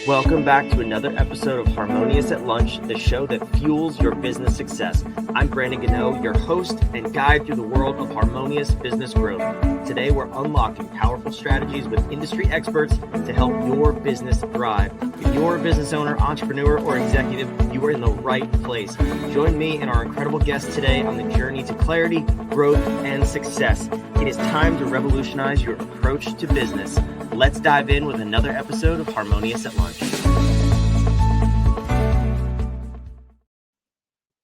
Welcome back to another episode of Harmonious at Lunch, the show that fuels your business success. I'm Brandon Gano, your host and guide through the world of harmonious business growth. Today, we're unlocking powerful strategies with industry experts to help your business thrive. If you're a business owner, entrepreneur, or executive, you are in the right place. Join me and our incredible guests today on the journey to clarity, growth, and success. It is time to revolutionize your approach to business. Let's dive in with another episode of Harmonious at Lunch.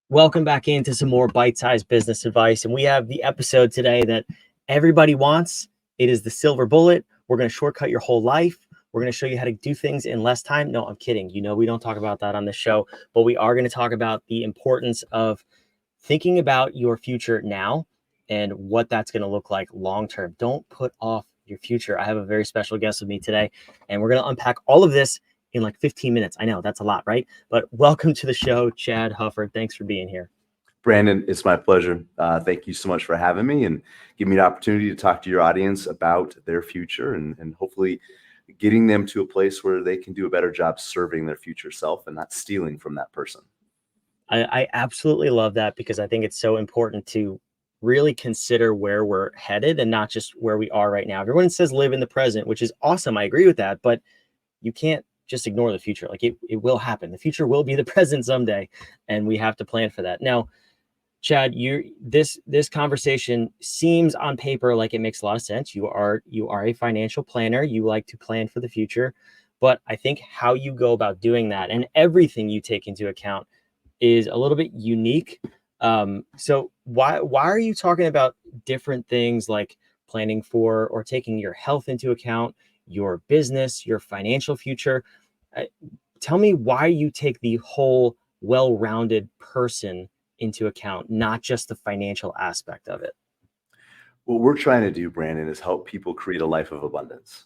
Welcome back into some more bite-sized business advice. And we have the episode today that everybody wants. It is the silver bullet. We're going to shortcut your whole life. We're going to show you how to do things in less time. No, I'm kidding. You know, we don't talk about that on this show, but we are going to talk about the importance of thinking about your future now and what that's going to look like long-term. Don't put off your future. I have a very special guest with me today, and we're going to unpack all of this in like 15 minutes. I know that's a lot, right? But welcome to the show, Chad Hufford. Thanks for being here. Brandon, it's my pleasure. Thank you so much for having me and give me an opportunity to talk to your audience about their future and hopefully getting them to a place where they can do a better job serving their future self and not stealing from that person. I absolutely love that because I think it's so important to really consider where we're headed and not just where we are right now. Everyone says live in the present, which is awesome. I agree with that, but you can't just ignore the future. Like it will happen. The future will be the present someday, and we have to plan for that. Now, Chad, this conversation seems on paper like it makes a lot of sense. You are a financial planner. You like to plan for the future, but I think how you go about doing that and everything you take into account is a little bit unique. So why are you talking about different things like planning for or taking your health into account, your business, your financial future? Tell me why you take the whole well-rounded person into account, not just the financial aspect of it. What we're trying to do, Brandon, is help people create a life of abundance.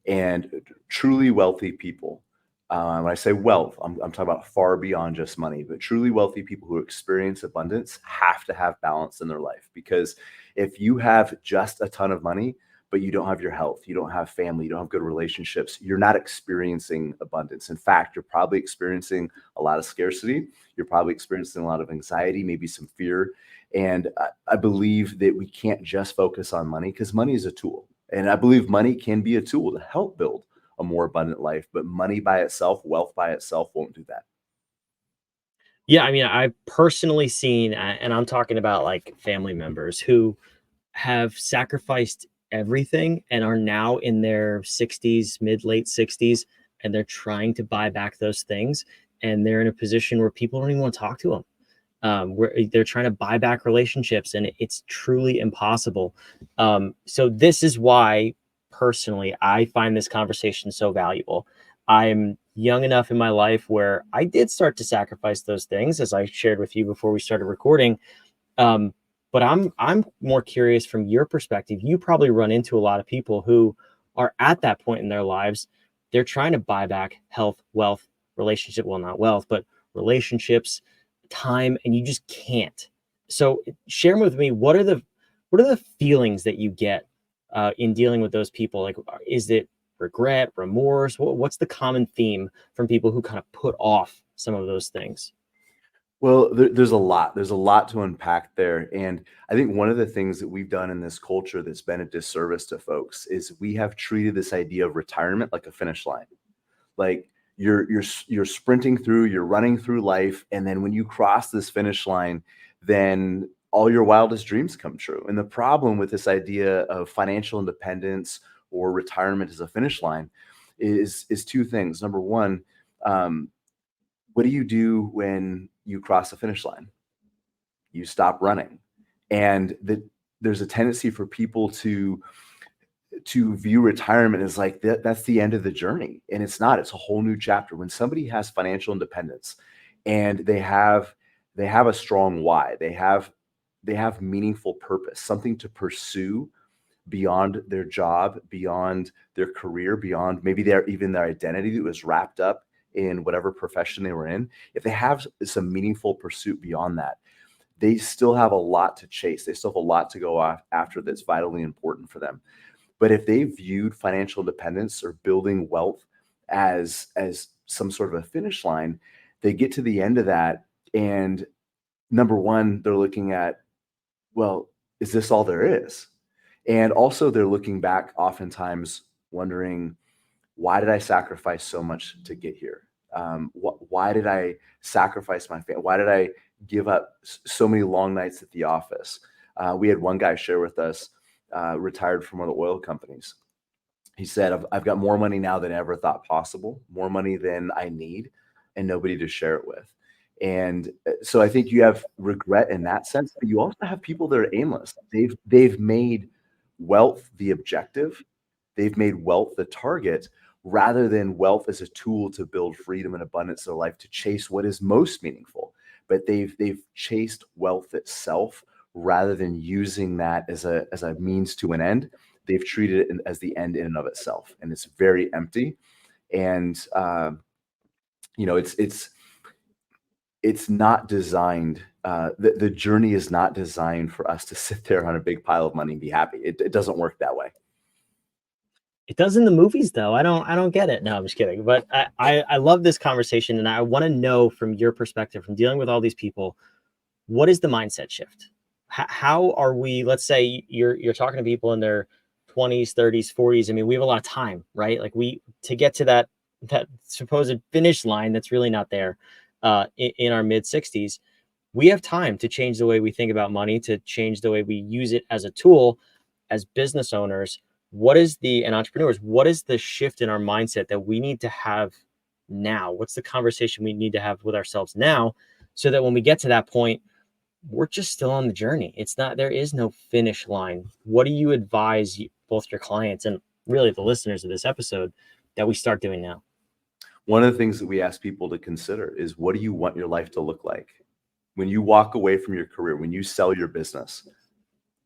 And truly wealthy people, when I say wealth, I'm talking about far beyond just money, but truly wealthy people who experience abundance have to have balance in their life. Because if you have just a ton of money, but you don't have your health, you don't have family, you don't have good relationships, you're not experiencing abundance. In fact, you're probably experiencing a lot of scarcity. You're probably experiencing a lot of anxiety, maybe some fear. And I believe that we can't just focus on money because money is a tool. And I believe money can be a tool to help build a more abundant life, but money by itself, wealth by itself won't do that. Yeah, I mean, I've personally seen, and I'm talking about like family members who have sacrificed everything and are now in their 60s, late 60s, and they're trying to buy back those things. And they're in a position where people don't even want to talk to them. Where they're trying to buy back relationships, and it's truly impossible. So this is why, personally, I find this conversation so valuable. I'm young enough in my life where I did start to sacrifice those things, as I shared with you before we started recording. But I'm more curious from your perspective. You probably run into a lot of people who are at that point in their lives. They're trying to buy back health, wealth, relationship. Well, not wealth, but relationships, time, and you just can't. So share with me, what are the feelings that you get in dealing with those people? Like, is it regret, remorse? What's the common theme from people who kind of put off some of those things? Well, there's a lot. There's a lot to unpack there. And I think one of the things that we've done in this culture that's been a disservice to folks is we have treated this idea of retirement like a finish line. Like you're sprinting through, you're running through life, and then when you cross this finish line, then all your wildest dreams come true. And the problem with this idea of financial independence or retirement as a finish line is two things. Number one, what do you do when you cross the finish line? You stop running. And there's a tendency for people to view retirement as like that's the end of the journey. And it's not. It's a whole new chapter. When somebody has financial independence and they have a strong why, they have meaningful purpose, something to pursue beyond their job, beyond their career, beyond maybe even their identity that was wrapped up in whatever profession they were in. If they have some meaningful pursuit beyond that, they still have a lot to chase. They still have a lot to go after that's vitally important for them. But if they viewed financial independence or building wealth as some sort of a finish line, they get to the end of that, and number one, they're looking at, well, is this all there is? And also they're looking back oftentimes wondering, why did I sacrifice so much to get here? Why did I sacrifice my family? Why did I give up so many long nights at the office? We had one guy share with us, retired from one of the oil companies. He said, I've got more money now than I ever thought possible, more money than I need, and nobody to share it with. And so I think you have regret in that sense, but you also have people that are aimless. They've made wealth the objective. They've made wealth the target rather than wealth as a tool to build freedom and abundance in their life, to chase what is most meaningful. But they've chased wealth itself rather than using that as a means to an end. They've treated it as the end in and of itself, and it's very empty. And it's not designed. The journey is not designed for us to sit there on a big pile of money and be happy. It doesn't work that way. It does in the movies, though. I don't get it. No, I'm just kidding. But I love this conversation, and I want to know from your perspective, from dealing with all these people, what is the mindset shift? How are we? Let's say you're talking to people in their 20s, 30s, 40s. I mean, we have a lot of time, right? Like to get to that supposed finish line that's really not there in our mid 60s. We have time to change the way we think about money, to change the way we use it as a tool, as business owners. And entrepreneurs, what is the shift in our mindset that we need to have now? What's the conversation we need to have with ourselves now, so that when we get to that point, we're just still on the journey? There is no finish line. What do you advise both your clients and really the listeners of this episode that we start doing now? One of the things that we ask people to consider is, what do you want your life to look like? When you walk away from your career, when you sell your business,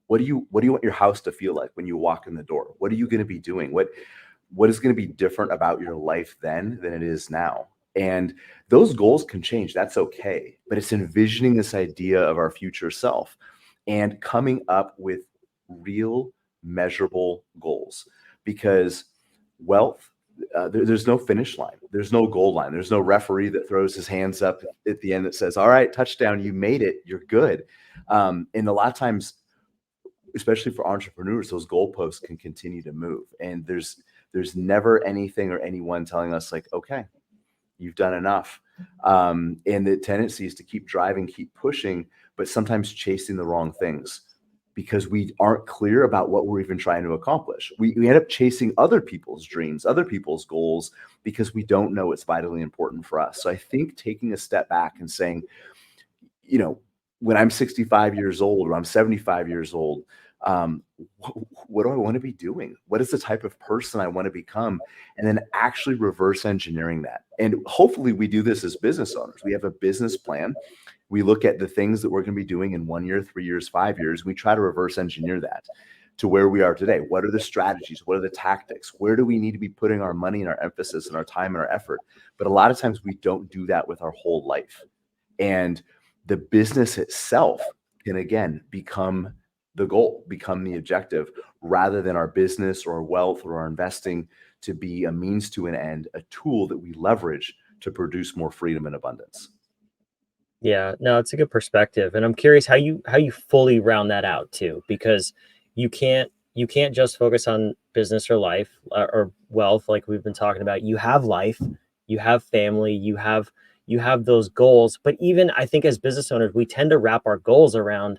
what do you want your house to feel like when you walk in the door? What are you going to be doing? What is going to be different about your life then than it is now? And those goals can change. That's okay. But it's envisioning this idea of our future self and coming up with real measurable goals, because wealth, there's no finish line. There's no goal line. There's no referee that throws his hands up at the end that says, all right, touchdown, you made it, you're good. And a lot of times, especially for entrepreneurs, those goalposts can continue to move. And there's never anything or anyone telling us like, okay, you've done enough. And the tendency is to keep driving, keep pushing, but sometimes chasing the wrong things because we aren't clear about what we're even trying to accomplish. We end up chasing other people's dreams, other people's goals, because we don't know what's vitally important for us. So I think taking a step back and saying, when I'm 65 years old or I'm 75 years old, what do I want to be doing? What is the type of person I want to become? And then actually reverse engineering that. And hopefully we do this as business owners. We have a business plan. We look at the things that we're going to be doing in 1 year, 3 years, 5 years. We try to reverse engineer that to where we are today. What are the strategies? What are the tactics? Where do we need to be putting our money and our emphasis and our time and our effort? But a lot of times we don't do that with our whole life. And the business itself can, again, become the goal, become the objective, rather than our business or our wealth or our investing to be a means to an end, a tool that we leverage to produce more freedom and abundance. Yeah, no, it's a good perspective. And I'm curious how you fully round that out too, because you can't just focus on business or life or wealth like we've been talking about. You have life, you have family, you have those goals. But even I think as business owners, we tend to wrap our goals around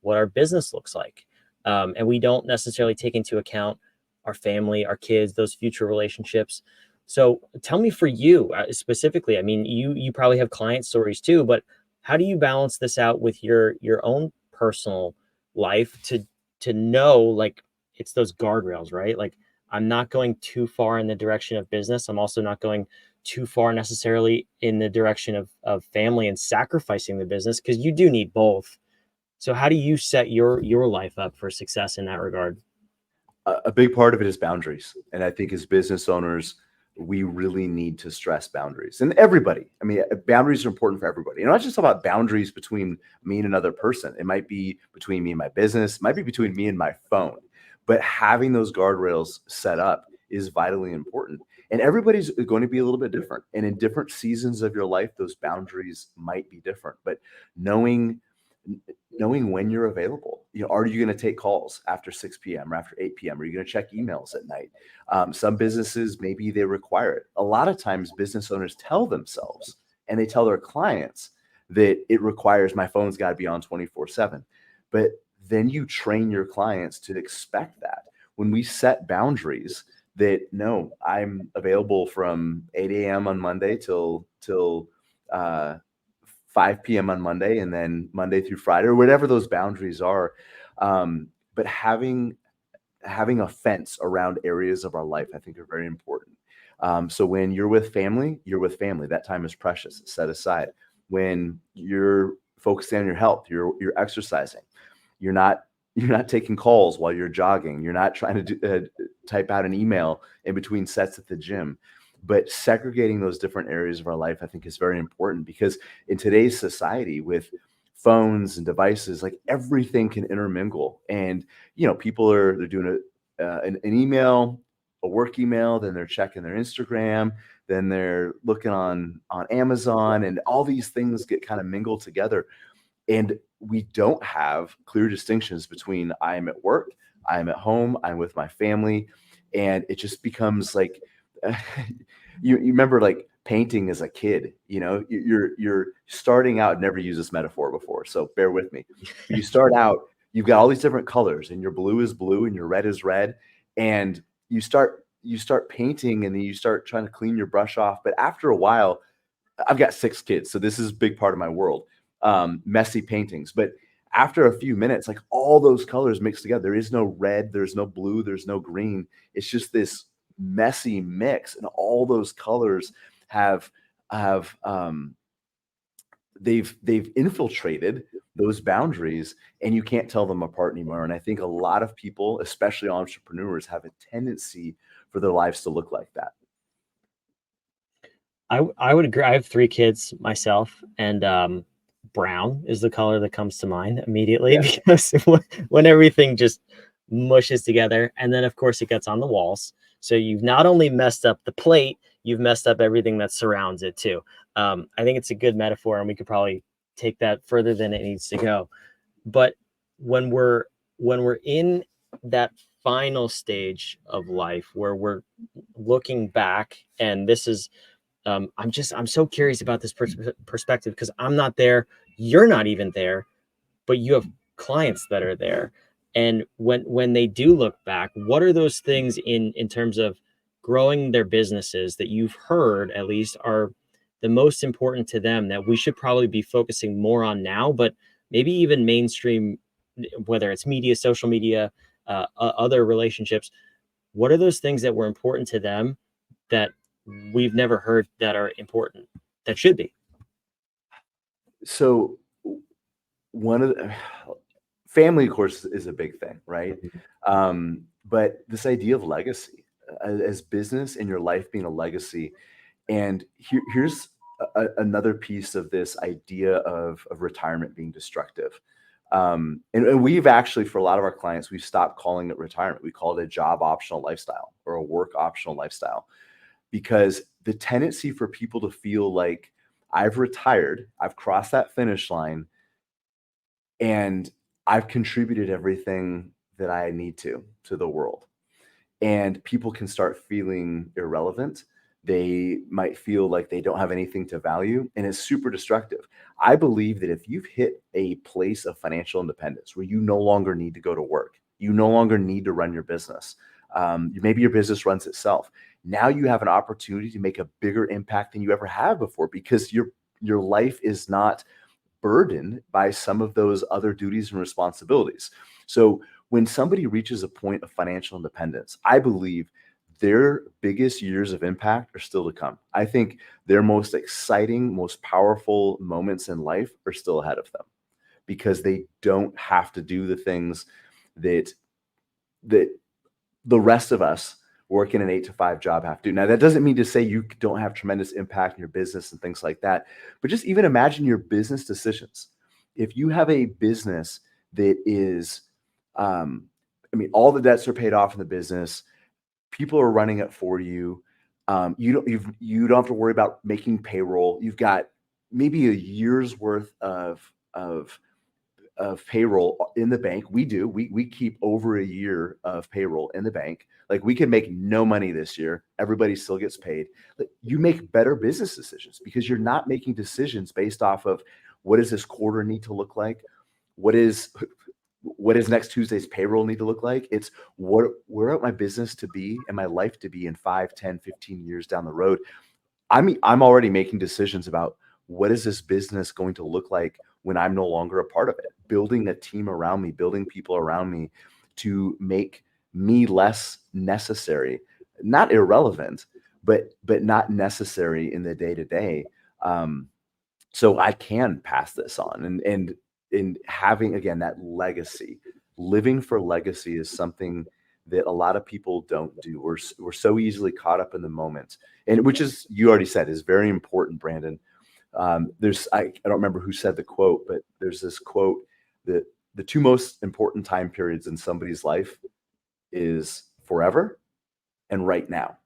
what our business looks like. And we don't necessarily take into account our family, our kids, those future relationships. So tell me, for you specifically, I mean, you probably have client stories too, but how do you balance this out with your own personal life to know, like, it's those guardrails, right? Like, I'm not going too far in the direction of business. I'm also not going too far necessarily in the direction of family and sacrificing the business, because you do need both. So how do you set your life up for success in that regard? A big part of it is boundaries. And I think as business owners, we really need to stress boundaries. And everybody, I mean, boundaries are important for everybody. And not just about boundaries between me and another person. It might be between me and my business, it might be between me and my phone. But having those guardrails set up is vitally important. And everybody's going to be a little bit different. And in different seasons of your life, those boundaries might be different. But knowing knowing when you're available. Are you going to take calls after 6 p.m. or after 8 p.m.? Are you going to check emails at night? Some businesses, maybe they require it. A lot of times business owners tell themselves and they tell their clients that it requires my phone's got to be on 24/7. But then you train your clients to expect that. When we set boundaries that no, I'm available from 8 a.m. on Monday till uh, 5 p.m. on Monday, and then Monday through Friday, or whatever those boundaries are. But having a fence around areas of our life, I think, are very important. So when you're with family, you're with family. That time is precious. It's set aside. When you're focusing on your health, you're exercising. You're not taking calls while you're jogging. You're not trying to type out an email in between sets at the gym. But segregating those different areas of our life, I think, is very important, because in today's society with phones and devices, like everything can intermingle. And people they're doing an email, a work email, then they're checking their Instagram, then they're looking on Amazon, and all these things get kind of mingled together. And we don't have clear distinctions between I am at work, I am at home, I'm with my family. And it just becomes like you remember like painting as a kid. You're starting out. Never used this metaphor before, so bear with me. But you start out, you've got all these different colors, and your blue is blue and your red is red, and you start painting, and then you start trying to clean your brush off. But after a while, I've got 6 kids, so this is a big part of my world. Messy paintings. But after a few minutes, like all those colors mixed together, there is no red, there's no blue, there's no green. It's just this messy mix, and all those colors have have they've infiltrated those boundaries, and you can't tell them apart anymore. And I think a lot of people, especially entrepreneurs, have a tendency for their lives to look like that. I would agree. I have 3 kids myself, and brown is the color that comes to mind immediately Yeah. because when everything just mushes together, and then of course it gets on the walls. So you've not only messed up the plate, you've messed up everything that surrounds it too. I think it's a good metaphor, and we could probably take that further than it needs to go. But when we're in that final stage of life where we're looking back, and this is I'm so curious about this perspective, because I'm not there, you're not even there, but you have clients that are there. And when they do look back, what are those things in terms of growing their businesses that you've heard at least are the most important to them that we should probably be focusing more on now, but maybe even mainstream, whether it's media, social media, other relationships? What are those things that were important to them that we've never heard that are important, that should be? So one of the family, of course, is a big thing, right? But this idea of legacy, as business and your life being a legacy. And here's another piece of this idea of retirement being destructive. And we've actually, for a lot of our clients, we've stopped calling it retirement. We call it a job optional lifestyle or a work optional lifestyle, because the tendency for people to feel like I've retired, I've crossed that finish line, and I've contributed everything that I need to the world. And people can start feeling irrelevant. They might feel like they don't have anything to value, and it's super destructive. I believe that if you've hit a place of financial independence where you no longer need to go to work, you no longer need to run your business, maybe your business runs itself. Now you have an opportunity to make a bigger impact than you ever have before, because your life is not burdened by some of those other duties and responsibilities. So when somebody reaches a point of financial independence, I believe their biggest years of impact are still to come. I think their most exciting, most powerful moments in life are still ahead of them, because they don't have to do the things that that the rest of us working an 8 to 5 job have to do. Now, that doesn't mean to say you don't have tremendous impact in your business and things like that, but just even imagine your business decisions. If you have a business that is, I mean, all the debts are paid off in the business, people are running it for you. You don't have to worry about making payroll. You've got maybe a year's worth of payroll in the bank. We keep over a year of payroll in the bank. Like, we can make no money this year. Everybody still gets paid. Like, you make better business decisions because you're not making decisions based off of what does this quarter need to look like? What is next Tuesday's payroll need to look like? It's where I want my business to be and my life to be in 5, 10, 15 years down the road. I'm already making decisions about what is this business going to look like when I'm no longer a part of it, building a team around me, building people around me to make me less necessary, not irrelevant, but not necessary in the day to day. So I can pass this on, and having, again, that legacy, living for legacy is something that a lot of people don't do. We're so easily caught up in the moment, and which is, you already said, is very important, Brandon. I don't remember who said the quote, but there's this quote that the two most important time periods in somebody's life is forever and right now.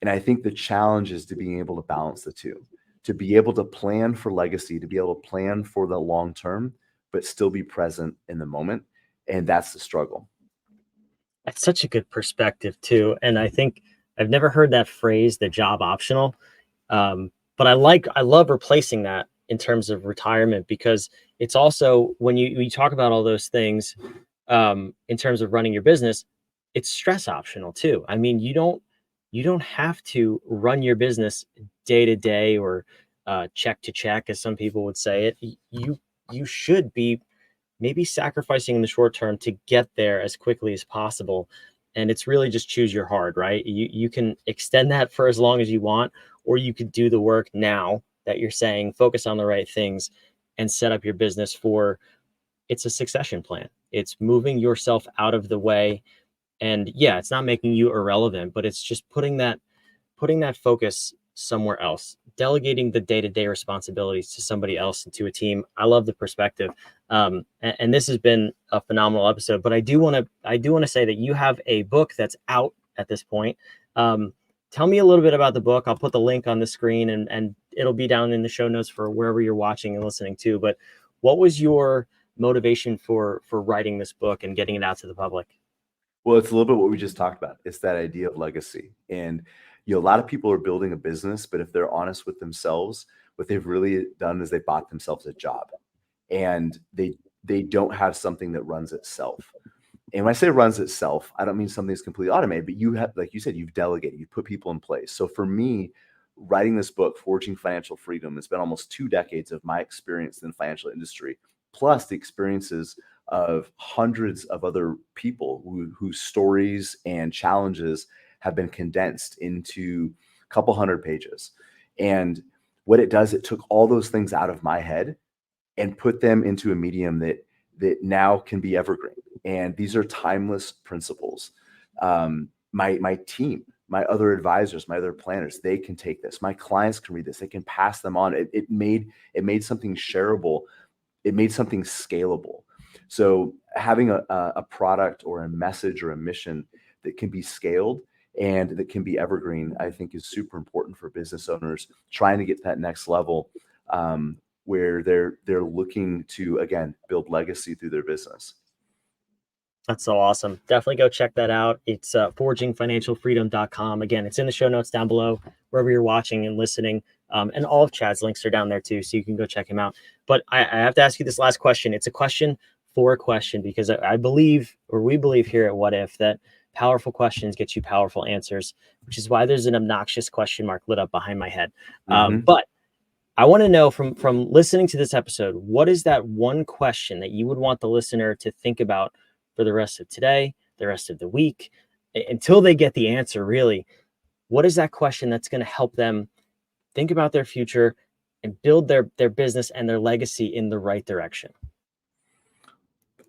And I think the challenge is to being able to balance the two, to be able to plan for legacy, to be able to plan for the long term, but still be present in the moment. And that's the struggle. That's such a good perspective too. And I think I've never heard that phrase, the job optional. But I love replacing that in terms of retirement, because it's also, when you talk about all those things, in terms of running your business, it's stress optional too. I mean, you don't have to run your business day to day, or check to check, as some people would say it. You should be maybe sacrificing in the short term to get there as quickly as possible. And it's really just choose your hard, right? You can extend that for as long as you want, or you could do the work now that you're saying, focus on the right things and set up your business for, it's a succession plan. It's moving yourself out of the way. And yeah, it's not making you irrelevant, but it's just putting that focus somewhere else, delegating the day-to-day responsibilities to somebody else and to a team. I love the perspective. And this has been a phenomenal episode, but I do want to say that you have a book that's out at this point. Tell me a little bit about the book. I'll put the link on the screen, and it'll be down in the show notes for wherever you're watching and listening to. But what was your motivation for writing this book and getting it out to the public? Well, it's a little bit what we just talked about. It's that idea of legacy. And, a lot of people are building a business, but if they're honest with themselves, what they've really done is they bought themselves a job, and they don't have something that runs itself. And when I say runs itself, I don't mean something that's completely automated, but you have, like you said, you've delegated, you put people in place. So for me, writing this book, Forging Financial Freedom, it's been almost 2 decades of my experience in the financial industry, plus the experiences of hundreds of other people whose stories and challenges have been condensed into a couple hundred pages. And what it does, it took all those things out of my head and put them into a medium that now can be evergreen. And these are timeless principles. My team, my other advisors, my other planners, they can take this. My clients can read this. They can pass them on. It made something shareable. It made something scalable. So having a product or a message or a mission that can be scaled and that can be evergreen, I think, is super important for business owners trying to get to that next level, where they're looking to, again, build legacy through their business. That's so awesome. Definitely go check that out. It's forgingfinancialfreedom.com. Again, it's in the show notes down below, wherever you're watching and listening. And all of Chad's links are down there too, so you can go check him out. But I have to ask you this last question. It's a question for a question, because I believe, or we believe here at What If, that powerful questions get you powerful answers, which is why there's an obnoxious question mark lit up behind my head. But I want to know, from listening to this episode, what is that one question that you would want the listener to think about for the rest of today, the rest of the week, until they get the answer? Really, what is that question that's going to help them think about their future and build their business and their legacy in the right direction?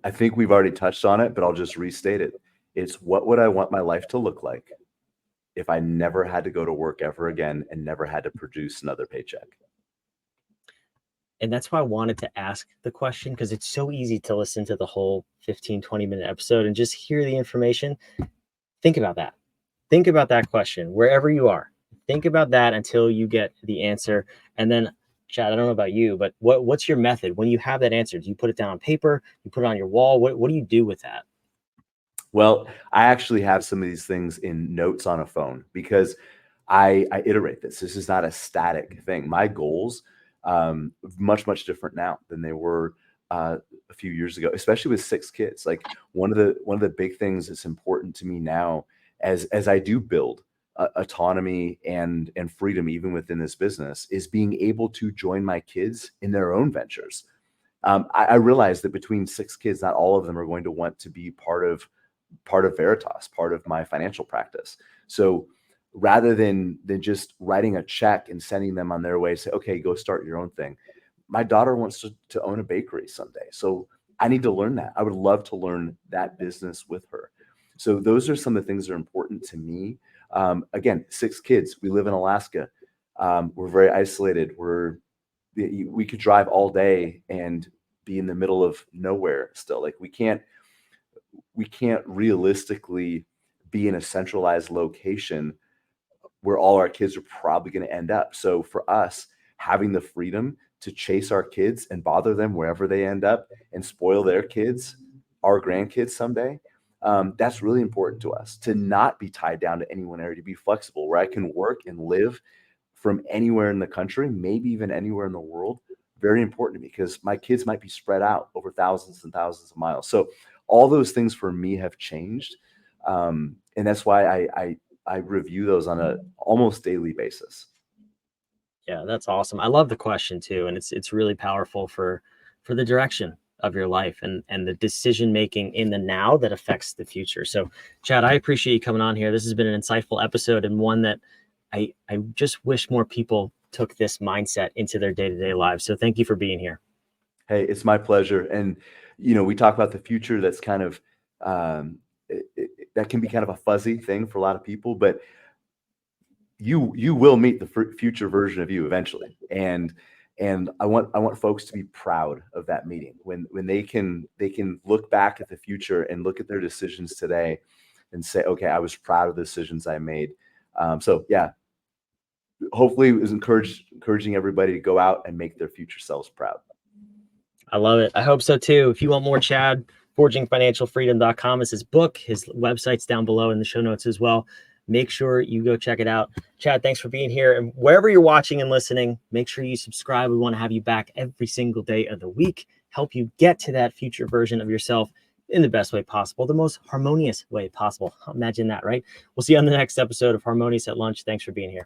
I think we've already touched on it, but I'll just restate it. It's, what would I want my life to look like if I never had to go to work ever again and never had to produce another paycheck? And that's why I wanted to ask the question, because it's so easy to listen to the whole 15-20 minute episode and just hear the information. Think about that. Think about that question wherever you are. think about that until you get the answer. And then, Chad, I don't know about you, but what's your method when you have that answer? Do you put it down on paper? You put it on your wall? What do you do with that? Well, I actually have some of these things in notes on a phone because I iterate this. This is not a static thing. My goals, much different now than they were a few years ago, especially with 6 kids. Like one of the big things that's important to me now, as I do build autonomy and freedom even within this business, is being able to join my kids in their own ventures. I realize that between 6 kids, not all of them are going to want to be part of Veritas, part of my financial practice. So rather than just writing a check and sending them on their way, say, okay, go start your own thing. My daughter wants to own a bakery someday. So I need to learn that. I would love to learn that business with her. So those are some of the things that are important to me. Again, 6 kids. We live in Alaska. We're very isolated. We could drive all day and be in the middle of nowhere still. Like we can't realistically be in a centralized location where all our kids are probably going to end up. So for us, having the freedom to chase our kids and bother them wherever they end up and spoil their kids, our grandkids someday, that's really important to us, to not be tied down to any one area, to be flexible, where I can work and live from anywhere in the country, maybe even anywhere in the world. Very important to me because my kids might be spread out over thousands and thousands of miles. So all those things for me have changed. And that's why I review those on a almost daily basis. Yeah, that's awesome. I love the question too, and it's really powerful for the direction of your life and the decision making in the now that affects the future. So, Chad, I appreciate you coming on here. This has been an insightful episode and one that I just wish more people took this mindset into their day-to-day lives. So, thank you for being here. Hey, it's my pleasure. And we talk about the future. That's kind of that can be kind of a fuzzy thing for a lot of people, but you will meet the future version of you eventually. And I want folks to be proud of that meeting when they can look back at the future and look at their decisions today and say, okay, I was proud of the decisions I made. So yeah, hopefully it was encouraging everybody to go out and make their future selves proud. I love it. I hope so too. If you want more Chad, forgingfinancialfreedom.com is his book. His website's down below in the show notes as well. Make sure you go check it out. Chad, thanks for being here. And wherever you're watching and listening, make sure you subscribe. We want to have you back every single day of the week, help you get to that future version of yourself in the best way possible, the most harmonious way possible. Imagine that, right? We'll see you on the next episode of Harmonious at Lunch. Thanks for being here.